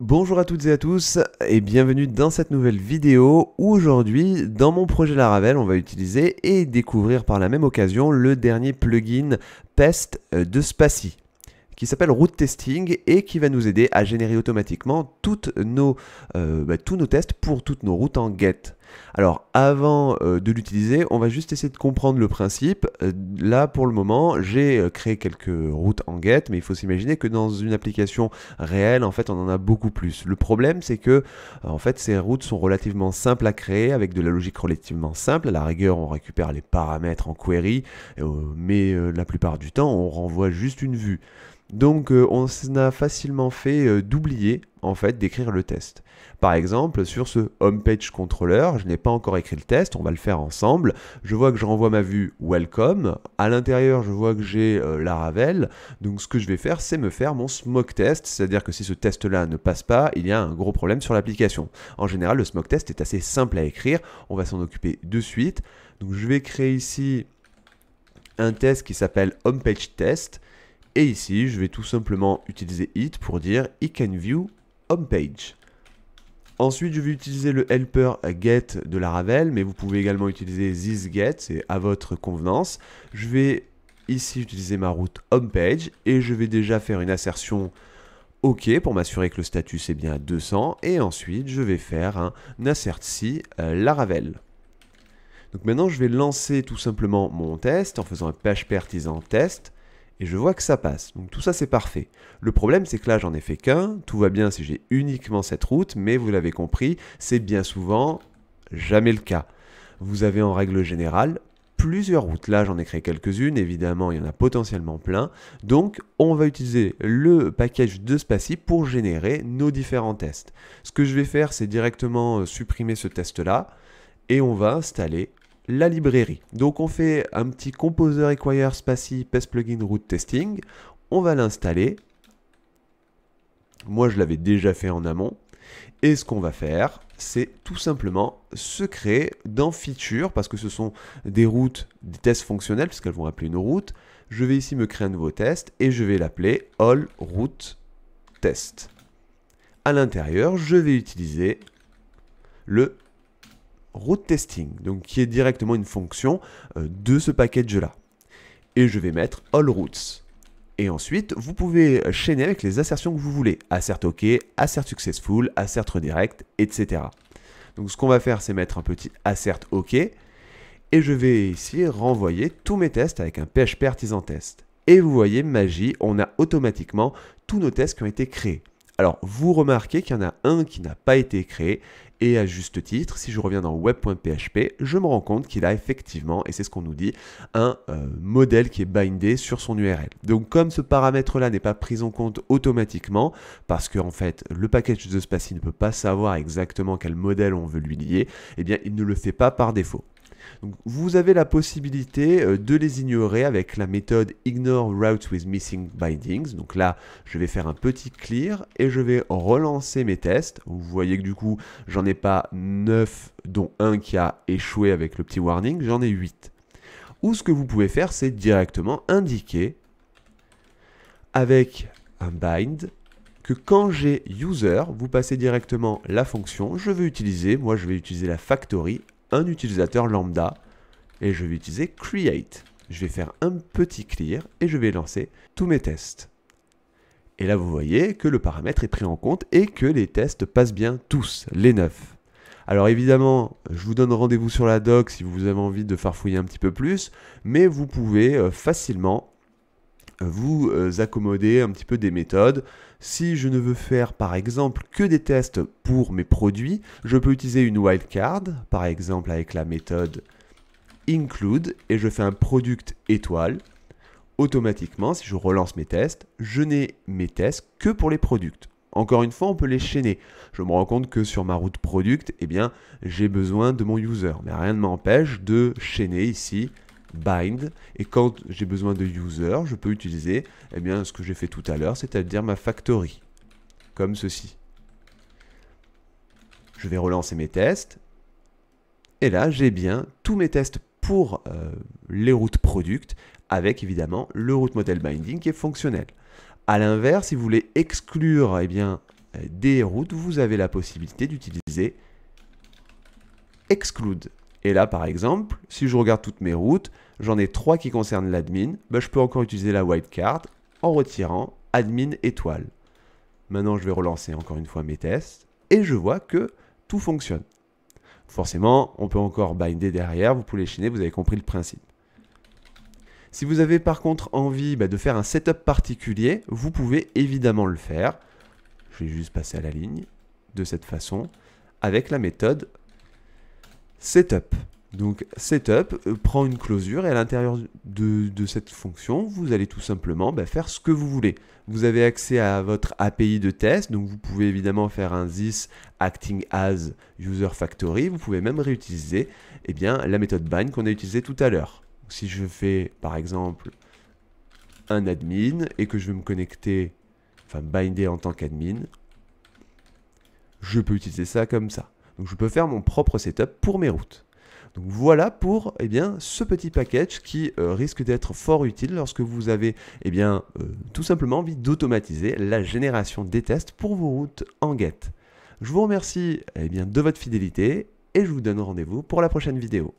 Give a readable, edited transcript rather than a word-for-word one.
Bonjour à toutes et à tous et bienvenue dans cette nouvelle vidéo où aujourd'hui dans mon projet Laravel on va utiliser et découvrir par la même occasion le dernier plugin Pest de Spatie qui s'appelle Route Testing et qui va nous aider à générer automatiquement tous nos tests pour toutes nos routes en get. Alors avant de l'utiliser, on va juste essayer de comprendre le principe. Là pour le moment, j'ai créé quelques routes en get, mais il faut s'imaginer que dans une application réelle, en fait, on en a beaucoup plus. Le problème, c'est que en fait, ces routes sont relativement simples à créer avec de la logique relativement simple. À la rigueur, on récupère les paramètres en query, mais la plupart du temps, on renvoie juste une vue. Donc on a facilement fait d'oublier en fait d'écrire le test. Par exemple, sur ce homepage controller, je n'ai pas encore écrit le test, on va le faire ensemble. Je vois que je renvoie ma vue welcome. À l'intérieur, je vois que j'ai Laravel. Donc ce que je vais faire, c'est me faire mon smoke test, c'est-à-dire que si ce test-là ne passe pas, il y a un gros problème sur l'application. En général, le smoke test est assez simple à écrire, on va s'en occuper de suite. Donc je vais créer ici un test qui s'appelle homepage test. Et ici, je vais tout simplement utiliser it pour dire it can view homepage. Ensuite, je vais utiliser le helper get de Laravel, mais vous pouvez également utiliser this get, c'est à votre convenance. Je vais ici utiliser ma route homepage et je vais déjà faire une assertion OK pour m'assurer que le statut c'est bien à 200. Et ensuite, je vais faire un assertsi Laravel. Donc maintenant, je vais lancer tout simplement mon test en faisant un php artisan test. Et je vois que ça passe. Donc tout ça c'est parfait. Le problème c'est que là j'en ai fait qu'un, tout va bien si j'ai uniquement cette route, mais vous l'avez compris, c'est bien souvent jamais le cas. Vous avez en règle générale plusieurs routes. Là j'en ai créé quelques-unes, évidemment il y en a potentiellement plein. Donc on va utiliser le package de Spatie pour générer nos différents tests. Ce que je vais faire c'est directement supprimer ce test là et on va installer la librairie. Donc on fait un petit composer require Spatie pest plugin route testing. On va l'installer. Moi je l'avais déjà fait en amont. Et ce qu'on va faire, c'est tout simplement se créer dans feature, parce que ce sont des routes, des tests fonctionnels, puisqu'elles vont appeler une route. Je vais ici me créer un nouveau test et je vais l'appeler all route test. À l'intérieur, je vais utiliser le route testing, donc qui est directement une fonction de ce package-là. Et je vais mettre all routes. Et ensuite, vous pouvez chaîner avec les assertions que vous voulez. Assert OK, assert successful, assert redirect, etc. Donc ce qu'on va faire, c'est mettre un petit assert OK. Et je vais ici renvoyer tous mes tests avec un php artisan test. Et vous voyez, magie, on a automatiquement tous nos tests qui ont été créés. Alors, vous remarquez qu'il y en a un qui n'a pas été créé, et à juste titre, si je reviens dans web.php, je me rends compte qu'il a effectivement, et c'est ce qu'on nous dit, un modèle qui est bindé sur son URL. Donc, comme ce paramètre-là n'est pas pris en compte automatiquement, parce qu'en fait, le package de Spatie ne peut pas savoir exactement quel modèle on veut lui lier, eh bien, il ne le fait pas par défaut. Donc, vous avez la possibilité de les ignorer avec la méthode ignore routes with missing bindings. Donc là, je vais faire un petit clear et je vais relancer mes tests. Vous voyez que du coup, j'en ai pas 9, dont un qui a échoué avec le petit warning, j'en ai 8. Ou ce que vous pouvez faire, c'est directement indiquer avec un bind que quand j'ai user, vous passez directement la fonction, je vais utiliser la factory, un utilisateur lambda, et je vais utiliser create. Je vais faire un petit clear et je vais lancer tous mes tests. Et là, vous voyez que le paramètre est pris en compte et que les tests passent bien tous, les 9. Alors évidemment, je vous donne rendez-vous sur la doc si vous avez envie de farfouiller un petit peu plus, mais vous pouvez facilement vous accommoder un petit peu des méthodes. Si je ne veux faire par exemple que des tests pour mes produits, je peux utiliser une wildcard, par exemple avec la méthode include, et je fais un product étoile. Automatiquement, si je relance mes tests, je n'ai mes tests que pour les products. Encore une fois, on peut les chaîner. Je me rends compte que sur ma route product, eh bien, j'ai besoin de mon user, mais rien ne m'empêche de chaîner ici bind, et quand j'ai besoin de user, je peux utiliser ce que j'ai fait tout à l'heure, c'est-à-dire ma factory, comme ceci. Je vais relancer mes tests, et là j'ai bien tous mes tests pour les routes product, avec évidemment le route model binding qui est fonctionnel. A l'inverse, si vous voulez exclure des routes, vous avez la possibilité d'utiliser exclude. Et là, par exemple, si je regarde toutes mes routes, j'en ai 3 qui concernent l'admin, je peux encore utiliser la wildcard en retirant admin étoile. Maintenant, je vais relancer encore une fois mes tests et je vois que tout fonctionne. Forcément, on peut encore binder derrière, vous pouvez les chaîner, vous avez compris le principe. Si vous avez par contre envie de faire un setup particulier, vous pouvez évidemment le faire. Je vais juste passer à la ligne de cette façon avec la méthode setup. Donc setup prend une closure et à l'intérieur de cette fonction, vous allez tout simplement faire ce que vous voulez. Vous avez accès à votre API de test, donc vous pouvez évidemment faire un this acting as user factory. Vous pouvez même réutiliser la méthode bind qu'on a utilisée tout à l'heure. Si je fais par exemple un admin et que je veux me connecter, binder en tant qu'admin, je peux utiliser ça comme ça. Donc je peux faire mon propre setup pour mes routes. Donc voilà pour ce petit package qui risque d'être fort utile lorsque vous avez tout simplement envie d'automatiser la génération des tests pour vos routes en Get. Je vous remercie de votre fidélité et je vous donne rendez-vous pour la prochaine vidéo.